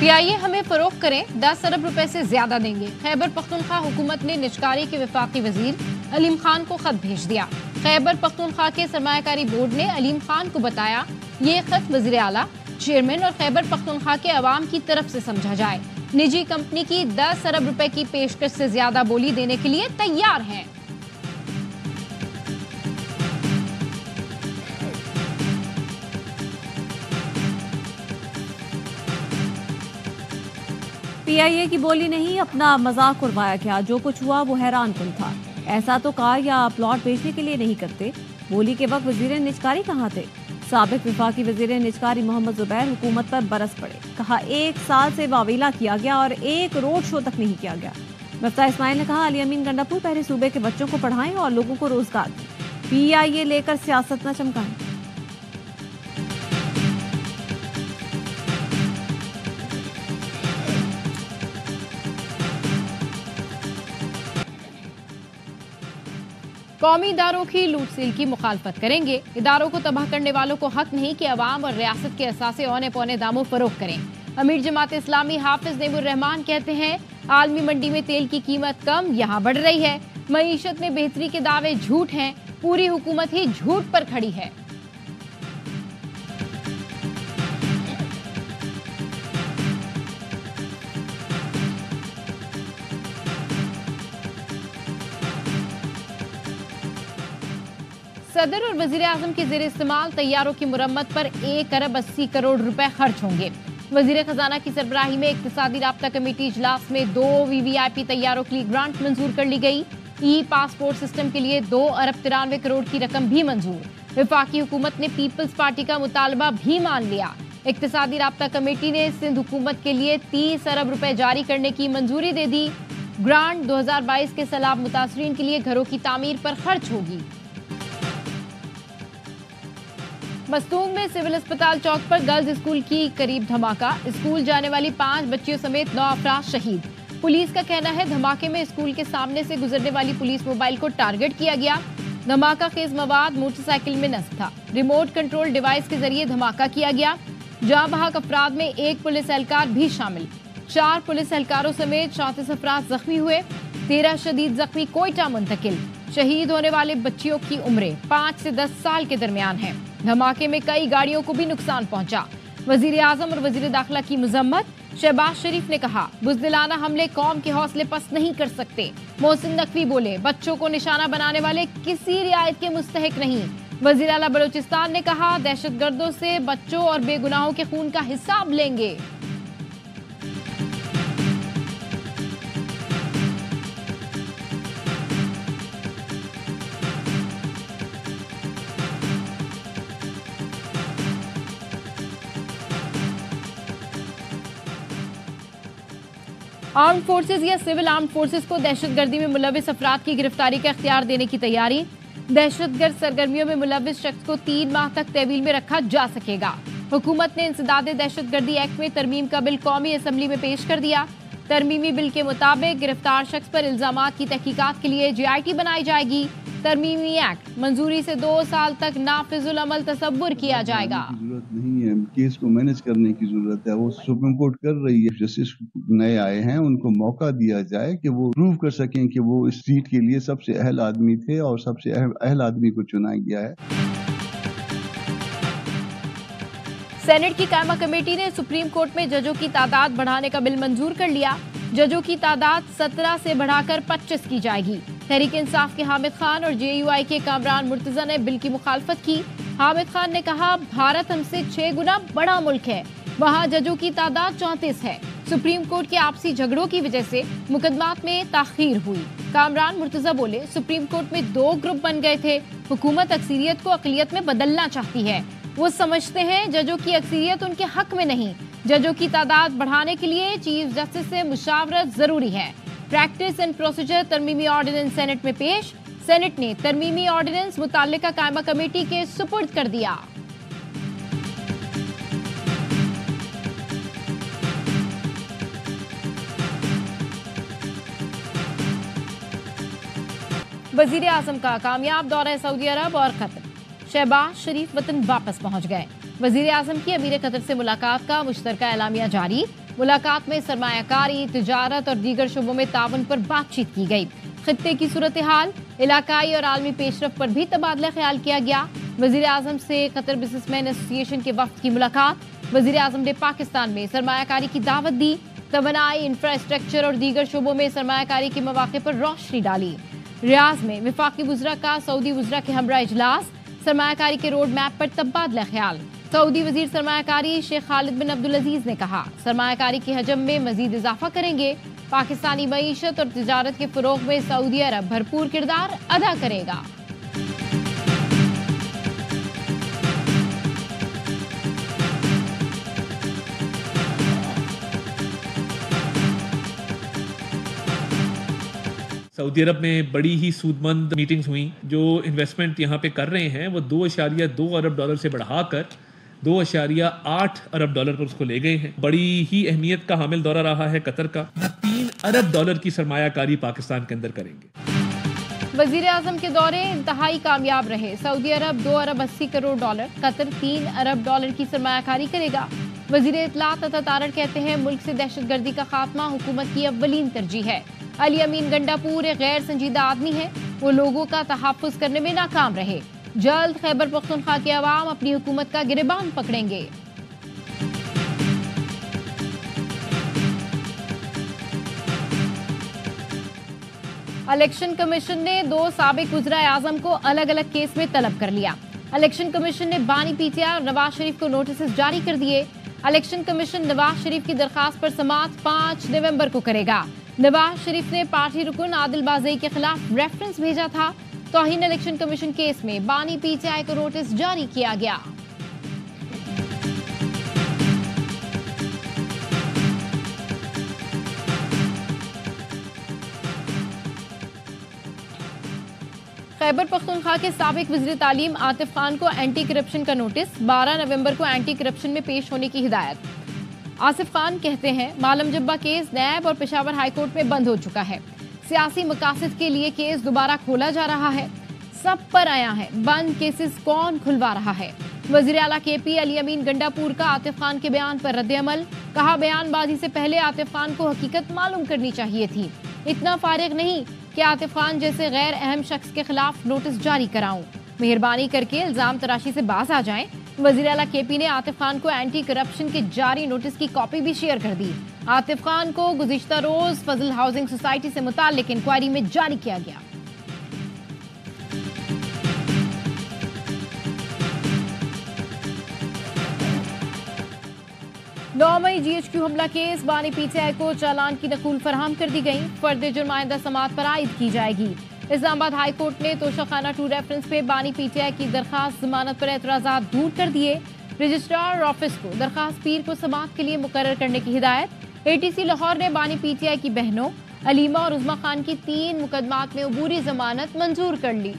پی آئی اے ہمیں فروخت کریں 10 ارب روپے سے زیادہ دیں گے. خیبر پختونخوا حکومت نے نجکاری کے وفاقی وزیر علیم خان کو خط بھیج دیا. خیبر پختونخوا کے سرمایہ کاری بورڈ نے علیم خان کو بتایا یہ خط وزیر اعلیٰ، چیئرمین اور خیبر پختونخوا کے عوام کی طرف سے سمجھا جائے. نجی کمپنی کی 10 ارب روپے کی پیشکش سے زیادہ بولی دینے کے لیے تیار ہیں. پی آئی اے کی بولی نہیں، اپنا مذاق اڑوایا کیا. جو کچھ ہوا وہ حیران کن تھا. ایسا تو کار یا پلاٹ بیچنے کے لیے نہیں کرتے. بولی کے وقت وزیر نجکاری کہاں تھے؟ سابق وفاقی وزیر نجکاری محمد زبیر حکومت پر برس پڑے. کہا 1 سال سے واویلا کیا گیا اور ایک روڈ شو تک نہیں کیا گیا. مفتاح اسماعیل نے کہا علی امین گنڈا پور پہلے صوبے کے بچوں کو پڑھائیں اور لوگوں کو روزگار دیں. پی آئی اے لے کر سیاست نہ چمکائیں. قومی اداروں کی لوٹ سیل کی مخالفت کریں گے. اداروں کو تباہ کرنے والوں کو حق نہیں کہ عوام اور ریاست کے اثاثے اونے پونے داموں فروخت کریں. امیر جماعت اسلامی حافظ نعیم الرحمان کہتے ہیں عالمی منڈی میں تیل کی قیمت کم، یہاں بڑھ رہی ہے. معیشت میں بہتری کے دعوے جھوٹ ہیں، پوری حکومت ہی جھوٹ پر کھڑی ہے. صدر اور وزیر اعظم کے زیر استعمال طیاروں کی مرمت پر 1 ارب 80 کروڑ روپے خرچ ہوں گے. وزیر خزانہ کی سربراہی میں اقتصادی رابطہ کمیٹی اجلاس میں 2 VVIP طیاروں کے لیے گرانٹ منظور کر لی گئی. ای پاسپورٹ سسٹم کے لیے 2 ارب 93 کروڑ کی رقم بھی منظور. وفاقی حکومت نے پیپلز پارٹی کا مطالبہ بھی مان لیا. اقتصادی رابطہ کمیٹی نے سندھ حکومت کے لیے 30 ارب روپے جاری کرنے کی منظوری دے دی. گرانٹ 2022 کے سیلاب متاثرین کے لیے گھروں کی تعمیر پر خرچ ہوگی. مستونگ میں سول اسپتال چوک پر گرلز اسکول کی قریب دھماکہ. اسکول جانے والی 5 بچیوں سمیت 9 افراد شہید. پولیس کا کہنا ہے دھماکے میں اسکول کے سامنے سے گزرنے والی پولیس موبائل کو ٹارگٹ کیا گیا. دھماکہ خیز مواد موٹر سائیکل میں نصب تھا. ریموٹ کنٹرول ڈیوائس کے ذریعے دھماکہ کیا گیا. جاں بحق افراد میں 1 پولیس اہلکار بھی شامل. 4 پولیس اہلکاروں سمیت 34 افراد زخمی ہوئے. 13 شدید زخمی کوئٹہ منتقل. شہید ہونے والے بچیوں کی عمریں 5 سے 10 سال کے درمیان ہیں. دھماکے میں کئی گاڑیوں کو بھی نقصان پہنچا. وزیر اعظم اور وزیر داخلہ کی مذمت. شہباز شریف نے کہا بزدلانہ حملے قوم کے حوصلے پست نہیں کر سکتے. محسن نقوی بولے بچوں کو نشانہ بنانے والے کسی رعایت کے مستحق نہیں. وزیر اعلیٰ بلوچستان نے کہا دہشت گردوں سے بچوں اور بے گناہوں کے خون کا حساب لیں گے. آرمڈ فورسز یا سول آرمڈ فورسز کو دہشت گردی میں ملوث افراد کی گرفتاری کا اختیار دینے کی تیاری. دہشت گرد سرگرمیوں میں ملوث شخص کو 3 ماہ تک تحویل میں رکھا جا سکے گا. حکومت نے انسداد دہشت گردی ایکٹ میں ترمیم کا بل قومی اسمبلی میں پیش کر دیا. ترمیمی بل کے مطابق گرفتار شخص پر الزامات کی تحقیقات کے لیے GIT بنائی جائے گی. ترمیمی ایکٹ منظوری سے 2 سال تک نافذ العمل تصور کیا جائے گا. ضرورت نہیں ہے، کیس کو مینج کرنے کی ضرورت ہے. وہ سپریم کورٹ کر رہی ہے. جسٹس نئے آئے ہیں ان کو موقع دیا جائے کہ وہ پروو کر سکیں کہ وہ اس سیٹ کے لیے سب سے اہل آدمی تھے اور سب سے اہل آدمی کو چنا گیا ہے. سینٹ کی قائمہ کمیٹی نے سپریم کورٹ میں ججوں کی تعداد بڑھانے کا بل منظور کر لیا. ججوں کی تعداد 17 سے بڑھا کر 25 کی جائے گی. تحریک انصاف کے حامد خان اور JUI کے کامران مرتضی نے بل کی مخالفت کی. حامد خان نے کہا بھارت ہم سے 6 گنا بڑا ملک ہے، وہاں ججوں کی تعداد 34 ہے. سپریم کورٹ کے آپسی جھگڑوں کی وجہ سے مقدمات میں تاخیر ہوئی. کامران مرتضی بولے سپریم کورٹ میں 2 گروپ بن گئے تھے. حکومت اکثریت کو اقلیت میں بدلنا چاہتی ہے. وہ سمجھتے ہیں ججوں کی اکثریت ان کے حق میں نہیں. ججوں کی تعداد بڑھانے کے لیے چیف جسٹس سے مشاورت ضروری ہے. پریکٹس اینڈ پروسیجر ترمیمی آرڈیننس سینٹ میں پیش. سینٹ نے ترمیمی آرڈیننس متعلقہ قائمہ کمیٹی کے سپرد کر دیا. وزیر اعظم کا کامیاب دورہ سعودی عرب اور قطر. شہباز شریف وطن واپس پہنچ گئے. وزیر اعظم کی امیر قطر سے ملاقات کا مشترکہ اعلامیہ جاری. ملاقات میں سرمایہ کاری، تجارت اور دیگر شعبوں میں تعاون پر بات چیت کی گئی۔ خطے کی صورتحال، علاقائی اور عالمی پیش رفت پر بھی تبادلہ خیال کیا گیا۔ وزیر اعظم سے قطر بزنس مین ایسوسی ایشن کے وفد کی ملاقات۔ وزیر اعظم نے پاکستان میں سرمایہ کاری کی دعوت دی۔ توانائی، انفراسٹرکچر اور دیگر شعبوں میں سرمایہ کاری کے مواقع پر روشنی ڈالی۔ ریاض میں وفاقی وزراء کا سعودی وزراء کے ہمراہ اجلاس، سرمایہ کاری کے روڈ میپ پر تبادلہ خیال۔ سعودی وزیر سرمایہ کاری شیخ خالد بن عبدالعزیز نے کہا، سرمایہ کاری کے حجم میں مزید اضافہ کریں گے۔ پاکستانی معیشت اور تجارت کے فروغ میں سعودی عرب بھرپور کردار ادا کرے گا۔ سعودی عرب میں بڑی ہی سود مند میٹنگز ہوئیں۔ جو انویسٹمنٹ یہاں پہ کر رہے ہیں وہ 2.2 ارب ڈالر سے بڑھا کر 2.8 ارب ڈالر پر اس کو لے گئے ہیں۔ بڑی ہی اہمیت کا حامل دورہ رہا ہے قطر کا۔ 3 ارب ڈالر کی سرمایہ کاری پاکستان کے اندر کریں گے۔ وزیر اعظم کے دورے انتہائی کامیاب رہے۔ سعودی عرب 2 ارب 80 کروڑ ڈالر، قطر 3 ارب ڈالر کی سرمایہ کاری کرے گا۔ وزیر اطلاعات عطا تارڑ کہتے ہیں، ملک سے دہشت گردی کا خاتمہ حکومت کی اولین ترجیح ہے۔ علی امین گنڈاپور ایک غیر سنجیدہ آدمی ہے، وہ لوگوں کا تحفظ کرنے میں ناکام رہے۔ جلد خیبر پختونخوا کے عوام اپنی حکومت کا گریبان پکڑیں گے۔ الیکشن کمیشن نے 2 سابق وزراء اعظم کو الگ الگ کیس میں طلب کر لیا۔ الیکشن کمیشن نے بانی پی ٹی آئی اور نواز شریف کو نوٹسز جاری کر دیے۔ الیکشن کمیشن نواز شریف کی درخواست پر سماعت 5 نومبر کو کرے گا۔ نواز شریف نے پارٹی رکن عادل بازئی کے خلاف ریفرنس بھیجا تھا۔ توہین الیکشن کمیشن کیس میں بانی پی ٹی آئی کو نوٹس جاری کیا گیا۔ خیبر پختونخوا کے سابق وزیر تعلیم عاطف خان کو اینٹی کرپشن کا نوٹس، 12 نومبر کو اینٹی کرپشن میں پیش ہونے کی ہدایت۔ آصف خان کہتے ہیں، معلم جبہ کیس نیب اور پشاور ہائی کورٹ میں بند ہو چکا ہے۔ سیاسی مقاصد کے لیے کیس دوبارہ کھولا جا رہا ہے۔ سب پر آیا ہے، بند کیسز کون کھلوا رہا ہے؟ وزیر اعلیٰ کے پی علی امین گنڈاپور کا عاطف خان کے بیان پر رد عمل، کہا بیان بازی سے پہلے عاطف خان کو حقیقت معلوم کرنی چاہیے تھی۔ اتنا فارغ نہیں کہ عاطف خان جیسے غیر اہم شخص کے خلاف نوٹس جاری کراؤں، مہربانی کر کے الزام تراشی سے باز آ جائیں۔ وزیر اعلیٰ کے پی نے عاطف خان کو اینٹی کرپشن کے جاری نوٹس کی کاپی بھی شیئر کر دی۔ عاطف خان کو گزشتہ روز فضل ہاؤسنگ سوسائٹی سے متعلق انکوائری میں جاری کیا گیا۔ مئی جی ایچ کیو حملہ کیس، بانی پی ٹی آئی کو چالان کی نقول فراہم کر دی گئی۔ فرد جرم آئندہ سماعت پر عائد کی جائے گی۔ اسلام آباد ہائی کورٹ نے توشخانہ 2 ریفرنس پہ بانی پی ٹی آئی کی درخواست ضمانت پر اعتراضات دور کر دیے۔ رجسٹرار آفس کو درخواست پیر کو سماعت کے لیے مقرر کرنے کی ہدایت۔ اے ٹی سی لاہور نے بانی پی ٹی آئی کی بہنوں علیمہ اور عظمیٰ خان کی 3 مقدمات میں عبوری ضمانت منظور کر لی۔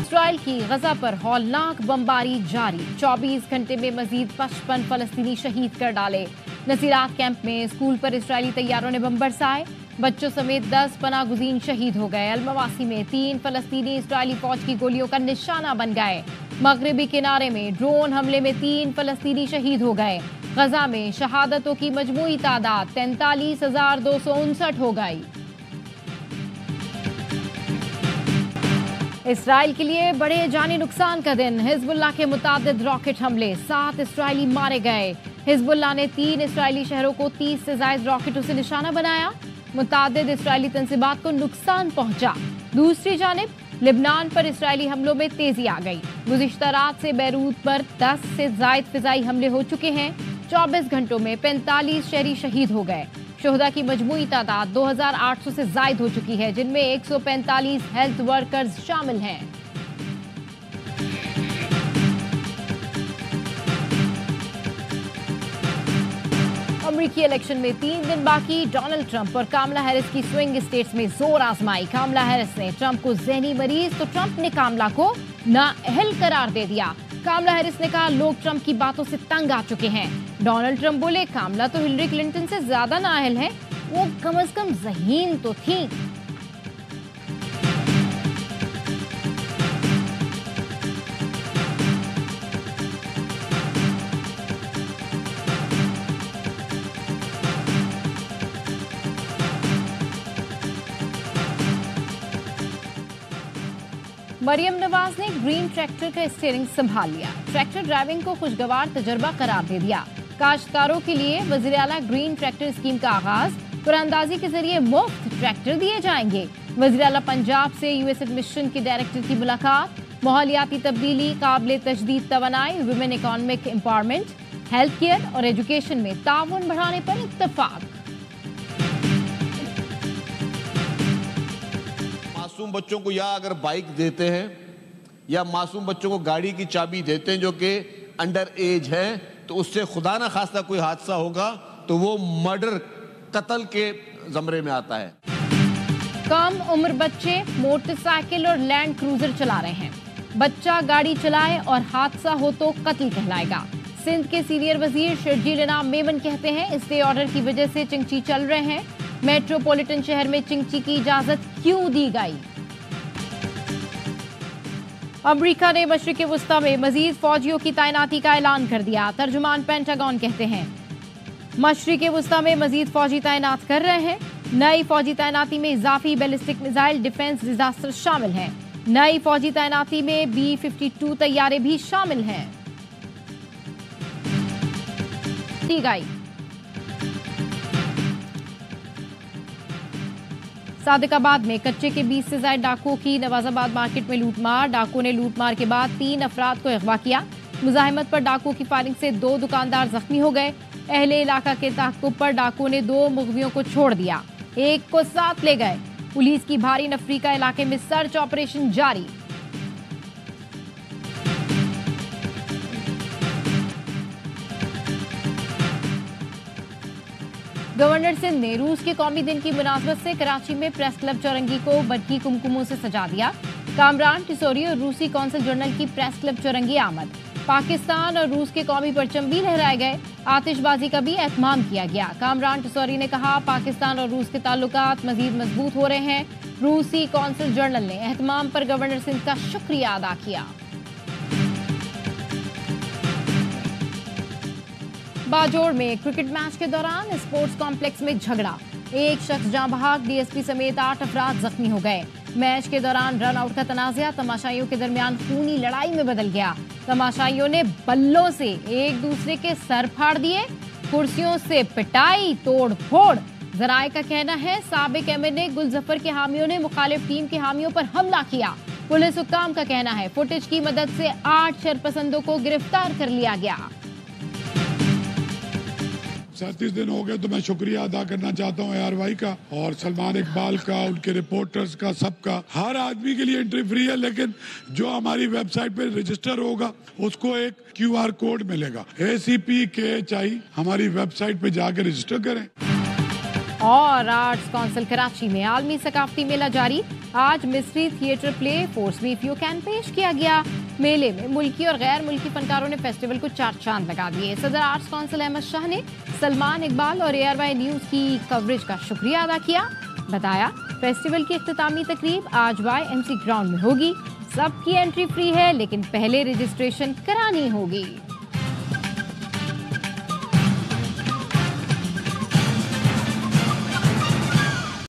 اسرائیل کی غزہ پر ہولناک بمباری جاری، 24 گھنٹے میں مزید 55 فلسطینی شہید کر ڈالے۔ نصیرات کیمپ میں اسکول پر اسرائیلی طیاروں نے بم برسائے، بچوں سمیت 10 پناہ گزین شہید ہو گئے۔ المواسی میں 3 فلسطینی اسرائیلی فوج کی گولیوں کا نشانہ بن گئے۔ مغربی کنارے میں ڈرون حملے میں 3 فلسطینی شہید ہو گئے۔ غزہ میں شہادتوں کی مجموعی تعداد 43,259 ہو گئی۔ اسرائیل کے لیے بڑے جانی نقصان کا دن، حزب اللہ کے متعدد راکٹ حملے، 7 اسرائیلی مارے گئے۔ حزب اللہ نے 3 اسرائیلی شہروں کو 30 سے زائد راکٹوں سے نشانہ بنایا، متعدد اسرائیلی تنصیبات کو نقصان پہنچا۔ دوسری جانب لبنان پر اسرائیلی حملوں میں تیزی آ گئی، گزشتہ رات سے بیروت پر 10 سے زائد فضائی حملے ہو چکے ہیں، 24 گھنٹوں میں 45 شہری شہید ہو گئے۔ شہداء کی مجموعی تعداد 2800 سے زائد ہو چکی ہے، جن میں 145 ہیلتھ ورکرز شامل ہیں۔ امریکی الیکشن میں 3 دن باقی، ڈونلڈ ٹرمپ اور کاملا ہیرس کی سوئنگ اسٹیٹس میں زور آزمائی۔ کاملا ہیرس نے ٹرمپ کو ذہنی مریض تو ٹرمپ نے کاملا کو نااہل قرار دے دیا۔ کاملا ہیرس نے کہا لوگ ٹرمپ کی باتوں سے تنگ آ چکے ہیں۔ ڈونلڈ ٹرمپ بولے کاملا تو ہلری کلنٹن سے زیادہ نااہل ہے، وہ کم از کم ذہین تو تھی۔ مریم نواز نے گرین ٹریکٹر کا اسٹیئرنگ سنبھال لیا. ٹریکٹر ڈرائیونگ کو خوشگوار تجربہ قرار دے دیا. کاشتکاروں کے لیے وزیر اعلیٰ گرین ٹریکٹر اسکیم کا آغاز. قراردادی کے ذریعے مفت ٹریکٹر دیے جائیں گے. وزیر اعلیٰ پنجاب سے یو ایس ایڈمیشن کے ڈائریکٹر کی ملاقات. ماحولیاتی تبدیلی، قابل تجدید توانائی، women economic empowerment, health care اور ایجوکیشن میں تعاون بڑھانے پر اتفاق. معصوم بچوں کو یا اگر بائک دیتے ہیں یا معصوم بچوں کو گاڑی کی چابی دیتے ہیں جو کہ انڈر ایج ہے، تو اس سے خدا نہ خواستہ کوئی حادثہ ہوگا تو وہ مرڈر، قتل کے زمرے میں آتا ہے. کم عمر بچے موٹر سائیکل اور لینڈ کروزر چلا رہے ہیں. بچہ گاڑی چلائے اور حادثہ ہو تو قتل کہلائے گا. سندھ کے سینئر وزیر شرجیل انعام میمن کہتے ہیں اسٹے آرڈر کی وجہ سے چنگچی چل رہے ہیں. میٹروپولیٹن شہر میں چنگچی کی اجازت کیوں دی گئی؟ امریکہ نے مشرق وسطی میں مزید فوجیوں کی تعیناتی کا اعلان کر دیا. ترجمان پینٹاگون کہتے ہیں مشرق وسطی میں مزید فوجی تعینات کر رہے ہیں. نئی فوجی تعیناتی میں اضافی بیلسٹک میزائل ڈیفنس ڈیزاسٹر شامل ہیں. نئی فوجی تعیناتی میں B-52 طیارے بھی شامل ہیں. صادق آباد میں کچے کے 20 سے زائد ڈاکوؤں کی نواز آباد مارکیٹ میں لوٹ مار. ڈاکو نے لوٹ مار کے بعد 3 افراد کو اغوا کیا. مزاحمت پر ڈاکو کی فائرنگ سے 2 دکاندار زخمی ہو گئے. اہل علاقہ کے تعاقب پر ڈاکو نے 2 مغویوں کو چھوڑ دیا، 1 کو ساتھ لے گئے. پولیس کی بھاری نفری کا علاقے میں سرچ آپریشن جاری. گورنر سندھ نے روس کے قومی دن کی مناسبت سے کراچی میں پریس کلب چورنگی کو برقی کمکموں سے سجا دیا. کامران ٹیسوری اور روسی کونسل جنرل کی پریس کلب چورنگی آمد. پاکستان اور روس کے قومی پرچم بھی لہرائے گئے. آتش بازی کا بھی اہتمام کیا گیا. کامران ٹیسوری نے کہا پاکستان اور روس کے تعلقات مزید مضبوط ہو رہے ہیں. روسی کونسل جنرل نے اہتمام پر گورنر سندھ کا شکریہ ادا کیا. باجوڑ میں کرکٹ میچ کے دوران اسپورٹس کمپلیکس میں جھگڑا. 1 شخص جاں بحق، ڈی ایس پی سمیت 8 افراد زخمی ہو گئے. میچ کے دوران رن آؤٹ کا تنازعہ تماشائیوں کے درمیان خونی لڑائی میں بدل گیا. تماشائیوں نے بلوں سے ایک دوسرے کے سر پھاڑ دیے، کرسیوں سے پٹائی، توڑ پھوڑ. ذرائع کا کہنا ہے سابق ایم این اے گل ظفر کے حامیوں نے مخالف ٹیم کے حامیوں پر حملہ کیا. پولیس حکام کا کہنا ہے فوٹیج کی مدد سے 8 شرپسندوں کو گرفتار کر لیا گیا. 37 دن ہو گئے تو میں شکریہ ادا کرنا چاہتا ہوں AR وائی کا اور سلمان اقبال کا، ان کے رپورٹرز کا، سب کا. ہر آدمی کے لیے انٹری فری ہے، لیکن جو ہماری ویب سائٹ پہ رجسٹر ہوگا اس کو ایک QR کوڈ ملے گا. ACPKHI ہماری ویب سائٹ پہ جا کے رجسٹر کریں. اور آرٹس کونسل کراچی میں عالمی ثقافتی میلہ جاری. آج مصری theatre play force me if you can پیش کیا گیا. میلے میں ملکی اور غیر ملکی فنکاروں نے فیسٹیول کو 4 چاند لگا دیے. صدر آرٹس کونسل احمد شاہ نے سلمان اقبال اور ARY نیوز کی کوریج کا شکریہ ادا کیا. بتایا فیسٹیول کی اختتامی تقریب آج YMC گراؤنڈ میں ہوگی. سب کی انٹری فری ہے لیکن پہلے رجسٹریشن کرانی ہوگی.